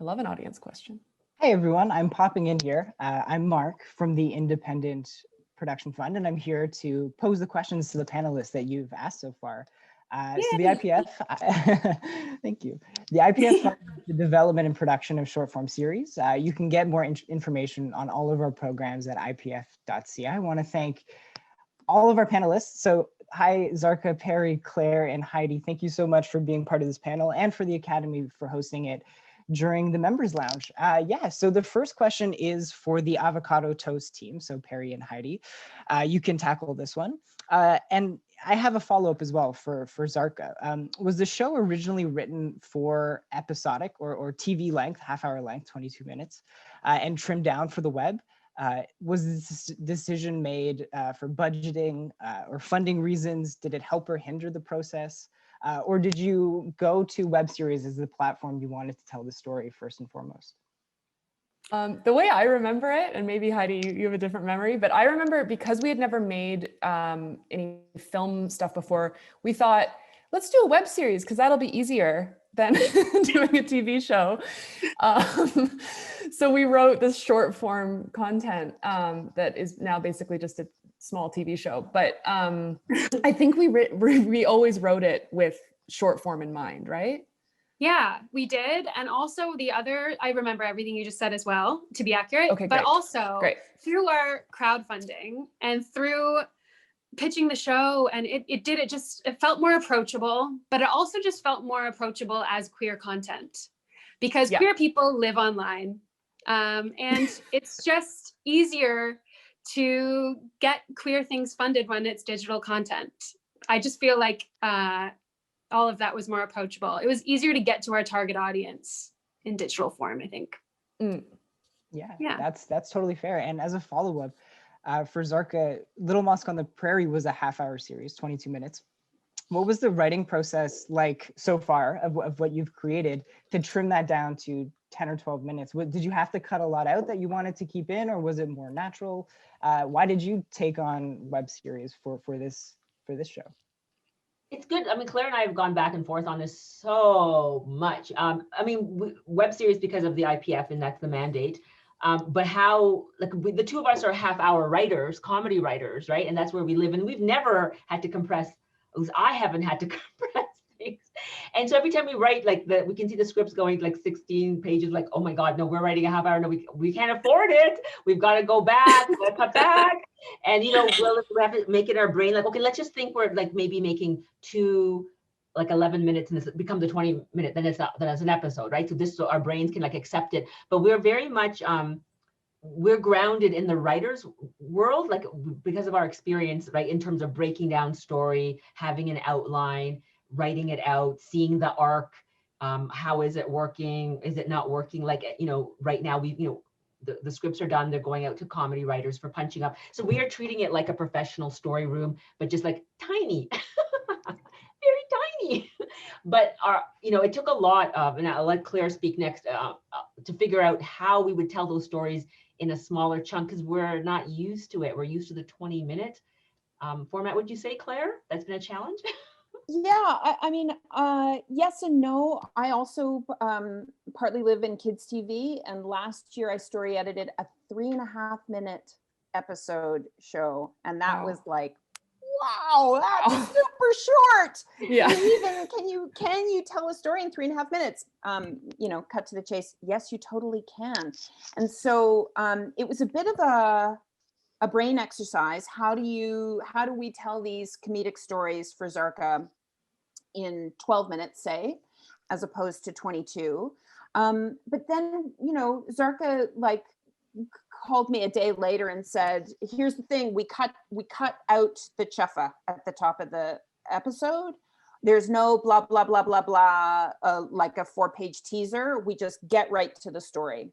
I love an audience question. Hey everyone, I'm popping in here. I'm Mark from the Independent Production Fund, and I'm here to pose the questions to the panelists that you've asked so far. So the IPF, thank you. The IPF funds the development and production of short form series. You can get more information on all of our programs at ipf.ca. I want to thank all of our panelists. So hi, Zarka, Perrie, Claire, and Heidi. Thank you so much for being part of this panel and for the Academy for hosting it during the members lounge. So the first question is for the Avocado Toast team. So Perrie and Heidi, you can tackle this one. And I have a follow-up as well for Zarka. Was the show originally written for episodic or TV length, half-hour length, 22 minutes, and trimmed down for the web? Was this decision made for budgeting or funding reasons? Did it help or hinder the process? Or did you go to web series as the platform you wanted to tell the story first and foremost? The way I remember it, and maybe Heidi, you have a different memory, but I remember because we had never made any film stuff before, we thought, let's do a web series because that'll be easier than doing a TV show. So we wrote this short form content that is now basically just a small TV show. But I think we always wrote it with short form in mind, right? Yeah, we did. And also I remember everything you just said as well, to be accurate, okay, but great. also through our crowdfunding and through pitching the show, and it felt more approachable, but it also just felt more approachable as queer content because queer people live online. And it's just easier to get queer things funded when it's digital content. I just feel like all of that was more approachable. It was easier to get to our target audience in digital form, I think. Yeah, that's totally fair. And as a follow-up, for Zarka, Little Mosque on the Prairie was a half-hour series, 22 minutes. What was the writing process like so far of what you've created to trim that down to 10 or 12 minutes? Did you have to cut a lot out that you wanted to keep in, or was it more natural? Why did you take on web series for this show? It's good. I mean, Claire and I have gone back and forth on this so much. Web series because of the IPF, and that's the mandate. But how, the two of us are half-hour writers, comedy writers, right? And that's where we live. And we've never had to compress, at least I haven't had to compress things. And so every time we write, we can see the scripts going 16 pages, oh my God, no, we're writing a half-hour. No, we can't afford it. We've got to go back, we've got to cut back. And, we have to make it in our brain, okay, let's just think we're maybe making 11 minutes and this becomes a 20-minute, then it's an episode, right? So our brains can accept it. But we're very much, we're grounded in the writer's world, because of our experience, right? In terms of breaking down story, having an outline, writing it out, seeing the arc, how is it working? Is it not working? Right now the scripts are done, they're going out to comedy writers for punching up. So we are treating it like a professional story room, but just tiny. Very tiny, but it took a lot of, and I'll let Claire speak next, to figure out how we would tell those stories in a smaller chunk because we're not used to it. We're used to the 20-minute format. Would you say, Claire, that's been a challenge? Yeah, yes and no. I also partly live in kids TV, and last year I story edited a 3.5-minute episode show, and that was wow, that's super short. Yeah. Can you tell a story in 3.5 minutes? Cut to the chase. Yes, you totally can. And so it was a bit of a a brain exercise. How do we tell these comedic stories for Zarka in 12 minutes, say, as opposed to 22? But then, Zarka called me a day later and said, here's the thing, we cut out the chuffa at the top of the episode. There's no blah, blah, blah, blah, blah, like a 4-page teaser. We just get right to the story.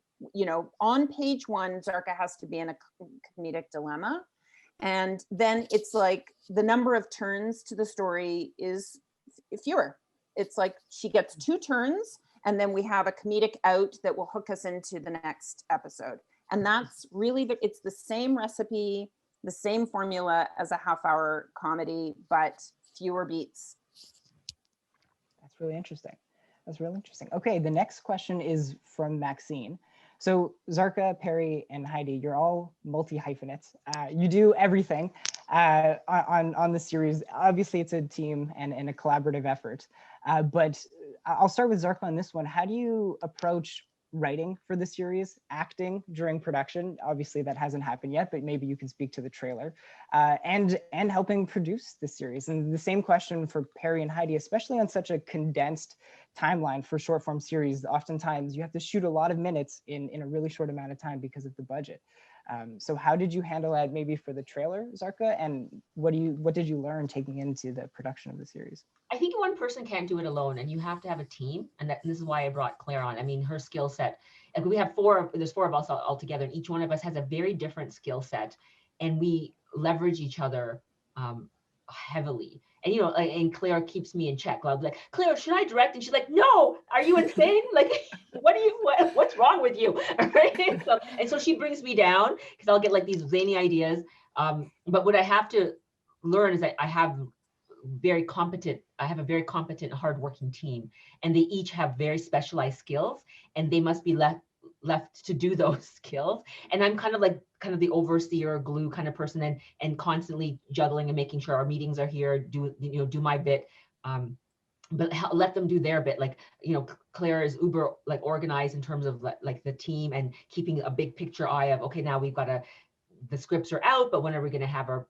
On page 1, Zarka has to be in a comedic dilemma. And then it's like the number of turns to the story is fewer. It's like she gets 2 turns, and then we have a comedic out that will hook us into the next episode. And that's really, it's the same recipe, the same formula as a half-hour comedy, but fewer beats. That's really interesting. That's really interesting. Okay, the next question is from Maxine. So Zarka, Perrie, and Heidi, you're all multi-hyphenates. You do everything on the series. Obviously, it's a team and a collaborative effort. But I'll start with Zarka on this one. How do you approach writing for the series, acting during production? Obviously, that hasn't happened yet, but maybe you can speak to the trailer, and helping produce the series. And the same question for Perrie and Heidi, especially on such a condensed timeline for short form series. Oftentimes you have to shoot a lot of minutes in a really short amount of time because of the budget. So how did you handle that maybe for the trailer, Zarka? And what did you learn taking into the production of the series? I think one person can't do it alone, and you have to have a team. And this is why I brought Claire on. I mean, her skill set, and we have there's 4 of us all together, and each one of us has a very different skill set, and we leverage each other heavily. And, and Claire keeps me in check. I'll be like, Claire, should I direct? And she's like, no, are you insane? Like, what's wrong with you? Right? So she brings me down because I'll get like these zany ideas. But what I have to learn is that I have a very competent, hardworking team, and they each have very specialized skills, and they must be left to do those skills. And I'm kind of the overseer, glue kind of person, and constantly juggling and making sure our meetings are here, do my bit, but let them do their bit. Like, Claire is uber organized in terms of like the team and keeping a big picture eye of, okay, now we've got the scripts are out, but when are we going to have our,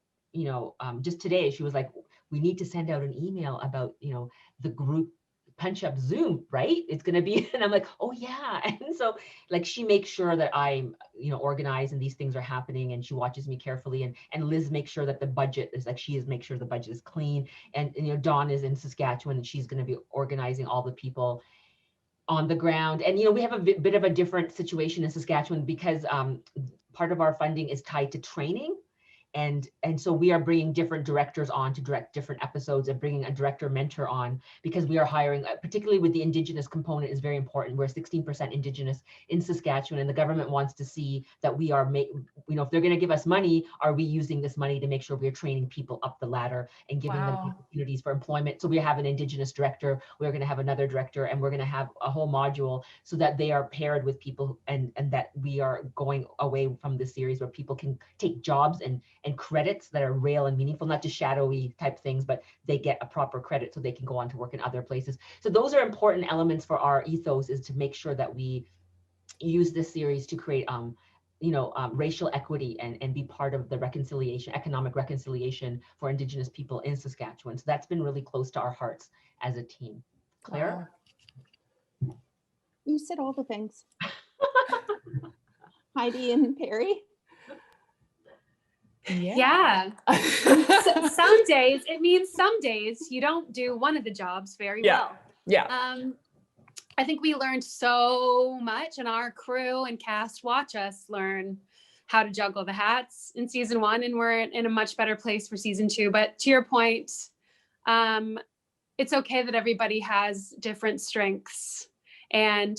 just today she was like, we need to send out an email about, the group punch up Zoom, right? It's going to be, and I'm like, oh yeah. And so like, she makes sure that I'm, organized and these things are happening, and she watches me carefully, and Liz makes sure that the budget is make sure the budget is clean. And Dawn is in Saskatchewan, and she's going to be organizing all the people on the ground. And, we have a bit of a different situation in Saskatchewan because part of our funding is tied to training. And so we are bringing different directors on to direct different episodes, and bringing a director mentor on, because we are hiring, particularly with the Indigenous component is very important. We're 16% Indigenous in Saskatchewan, and the government wants to see that we are, if they're going to give us money, are we using this money to make sure we're training people up the ladder and giving them opportunities for employment? So we have an Indigenous director, we're going to have another director, and we're going to have a whole module so that they are paired with people, and that we are going away from this series where people can take jobs and credits that are real and meaningful, not just shadowy type things, but they get a proper credit so they can go on to work in other places. So those are important elements for our ethos, is to make sure that we use this series to create, racial equity and be part of the economic reconciliation for Indigenous people in Saskatchewan. So that's been really close to our hearts as a team. Claire? You said all the things. Heidi and Perrie? Yeah. Some days, it means some days you don't do one of the jobs very well. Yeah. I think we learned so much, and our crew and cast watch us learn how to juggle the hats in season 1, and we're in a much better place for season 2. But to your point, it's okay that everybody has different strengths, and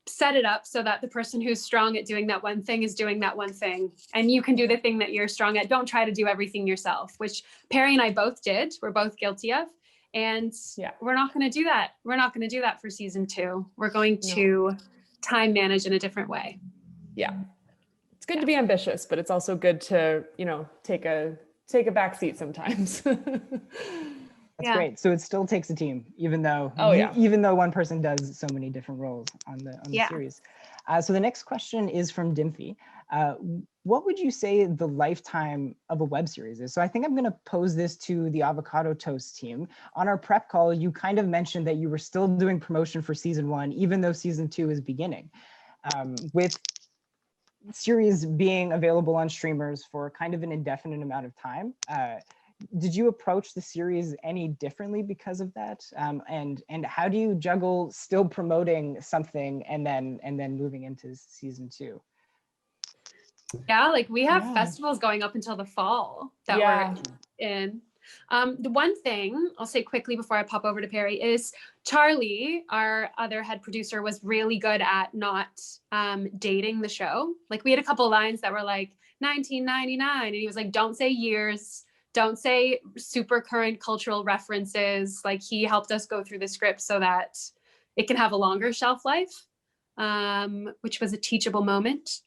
set it up so that the person who's strong at doing that one thing is doing that one thing, and you can do the thing that you're strong at. Don't try to do everything yourself, which Perrie and I both did. We're both guilty of. And we're not going to do that. We're not going to do that for season 2. We're going to time manage in a different way. Yeah. It's good to be ambitious, but it's also good to, take a back seat sometimes. That's great. So it still takes a team, even though one person does so many different roles on the series. So the next question is from Dimfy. What would you say the lifetime of a web series is? So I think I'm going to pose this to the Avocado Toast team. On our prep call, you kind of mentioned that you were still doing promotion for season 1, even though season 2 is beginning. With series being available on streamers for kind of an indefinite amount of time, did you approach the series any differently because of that? And how do you juggle still promoting something and then moving into season 2? Yeah, like we have festivals going up until the fall that we're in. The one thing I'll say quickly before I pop over to Perrie is Charlie, our other head producer, was really good at not dating the show. Like we had a couple of lines that were like 1999, and he was like, don't say years, don't say super current cultural references. Like he helped us go through the script so that it can have a longer shelf life, which was a teachable moment.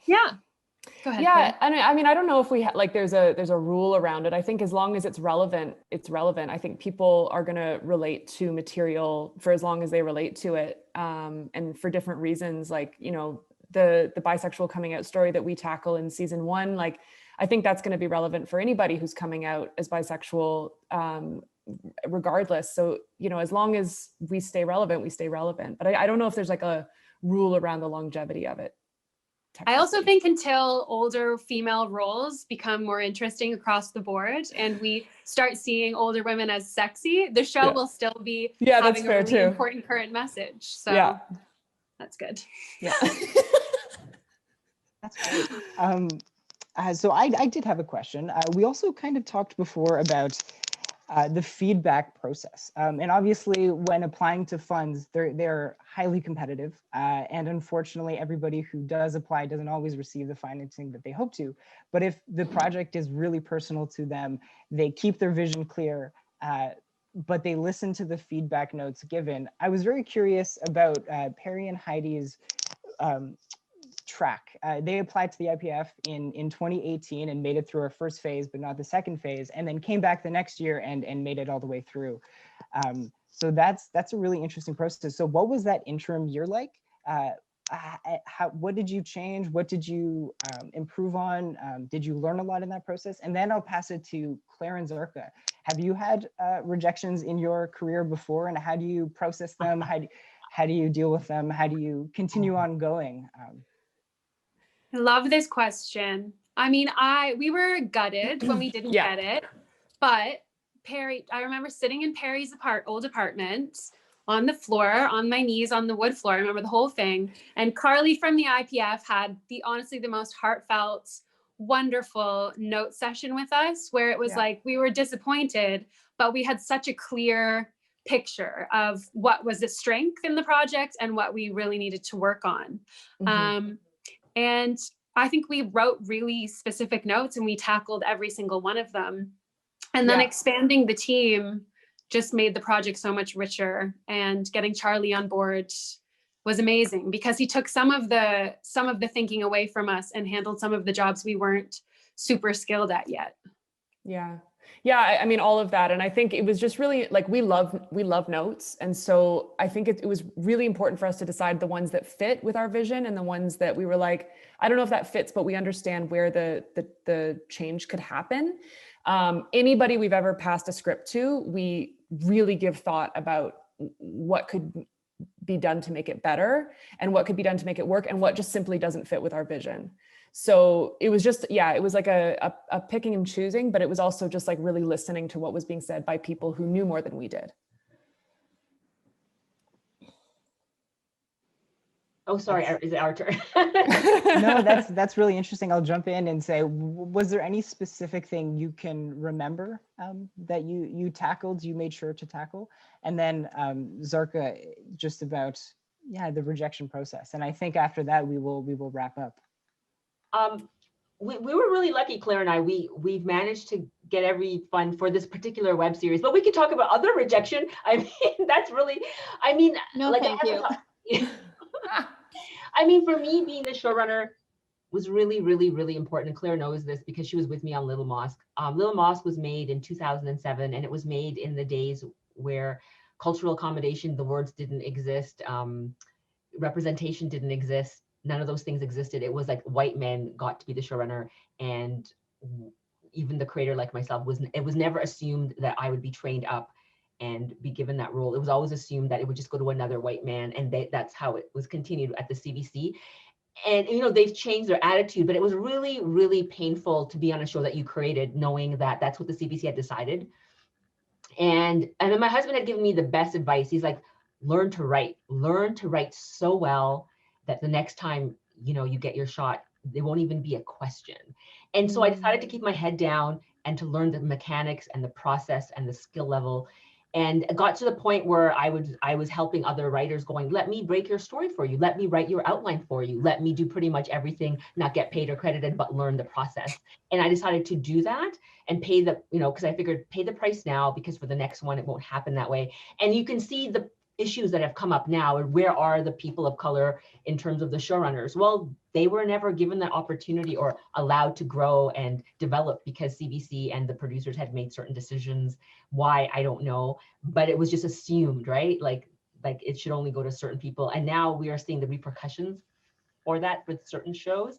Yeah. Go ahead. Yeah, I mean, I don't know if we like there's a rule around it. I think as long as it's relevant, it's relevant. I think people are going to relate to material for as long as they relate to it, and for different reasons. Like, you know, the bisexual coming out story that we tackle in season 1, like I think that's going to be relevant for anybody who's coming out as bisexual, regardless. So, you know, as long as we stay relevant, we stay relevant. But I don't know if there's like a rule around the longevity of it. I also think until older female roles become more interesting across the board and we start seeing older women as sexy, the show will still be having a really important current message. So that's good. Yeah. That's great. So I did have a question. We also kind of talked before about the feedback process. And obviously when applying to funds, they're highly competitive. And unfortunately, everybody who does apply doesn't always receive the financing that they hope to. But if the project is really personal to them, they keep their vision clear, but they listen to the feedback notes given. I was very curious about Perrie and Heidi's track. They applied to the IPF in 2018 and made it through our first phase, but not the second phase, and then came back the next year and made it all the way through. So that's a really interesting process. So what was that interim year like? What did you change? What did you improve on? Did you learn a lot in that process? And then I'll pass it to Claire and Zarka. Have you had rejections in your career before, and how do you process them? How do you deal with them? How do you continue on going? I love this question. I mean, we were gutted when we didn't get it, but Perrie, I remember sitting in Perrie's old apartment on the floor, on my knees, on the wood floor. I remember the whole thing. And Carly from the IPF had honestly the most heartfelt, wonderful note session with us, where it was like, we were disappointed, but we had such a clear picture of what was the strength in the project and what we really needed to work on. And I think we wrote really specific notes and we tackled every single one of them. And then expanding the team just made the project so much richer, and getting Charlie on board was amazing because he took some of the thinking away from us and handled some of the jobs we weren't super skilled at yet. Yeah, I mean, all of that. And I think it was just really like, we love notes. And so I think it was really important for us to decide the ones that fit with our vision and the ones that we were like, I don't know if that fits, but we understand where the change could happen. Anybody we've ever passed a script to, we really give thought about what could be done to make it better and what could be done to make it work and what just simply doesn't fit with our vision. So it was just, it was like a picking and choosing, but it was also just like really listening to what was being said by people who knew more than we did. Oh, sorry, is it our turn? No, that's really interesting. I'll jump in and say, was there any specific thing you can remember that you tackled, you made sure to tackle? And then Zarka, just about, the rejection process. And I think after that, we will wrap up. We were really lucky, Claire and I. We've managed to get every fund for this particular web series, but we could talk about other rejection. I mean, that's really, no, like, thank you. I mean, for me, being the showrunner was really, really, really important. And Claire knows this because she was with me on Little Mosque. Little Mosque was made in 2007, and it was made in the days where cultural accommodation, the words didn't exist, representation didn't exist. none of those things existed. It was like white men got to be the showrunner, and even the creator like myself it was never assumed that I would be trained up and be given that role. It was always assumed that it would just go to another white man, and that's how it was continued at the CBC. And you know, they've changed their attitude, but it was really, really painful to be on a show that you created, knowing that that's what the CBC had decided. And then my husband had given me the best advice. He's like, learn to write so well that the next time, you know, you get your shot, there won't even be a question. And so I decided to keep my head down and to learn the mechanics and the process and the skill level. And it got to the point where I was helping other writers going, let me break your story for you. Let me write your outline for you. Let me do pretty much everything, not get paid or credited, but learn the process. And I decided to do that and pay the, you know, because I figured pay the price now, because for the next one, it won't happen that way. And you can see the issues that have come up now, and where are the people of color in terms of the showrunners? Well, they were never given that opportunity or allowed to grow and develop because CBC and the producers had made certain decisions. Why, I don't know, but it was just assumed, right? Like it should only go to certain people. And now we are seeing the repercussions for that with certain shows.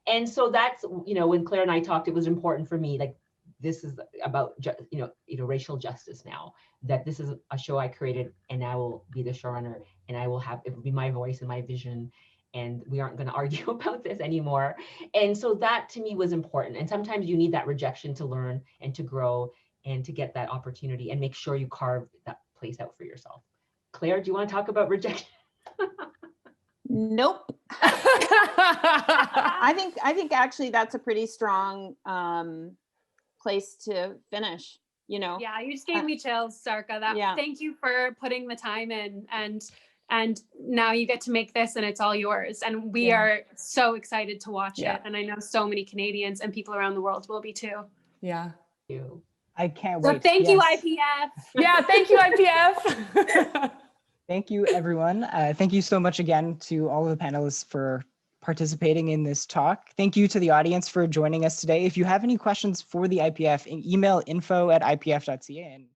And so that's, you know, when Claire and I talked, it was important for me, like, this is about, you know, racial justice now, that this is a show I created and I will be the showrunner, and I will have, it will be my voice and my vision, and we aren't going to argue about this anymore. And so that to me was important. And sometimes you need that rejection to learn and to grow and to get that opportunity and make sure you carve that place out for yourself. Claire, do you want to talk about rejection? Nope. I think actually that's a pretty strong place to finish, you know. Yeah, you just gave me chills, Zarka. Thank you for putting the time in, and now you get to make this and it's all yours. And we are so excited to watch it. And I know so many Canadians and people around the world will be too. Yeah. I can't So wait. thank you, IPF. Yeah, thank you, IPF. Thank you, everyone. Thank you so much again to all of the panelists for participating in this talk. Thank you to the audience for joining us today. If you have any questions for the IPF, email info@ipf.ca.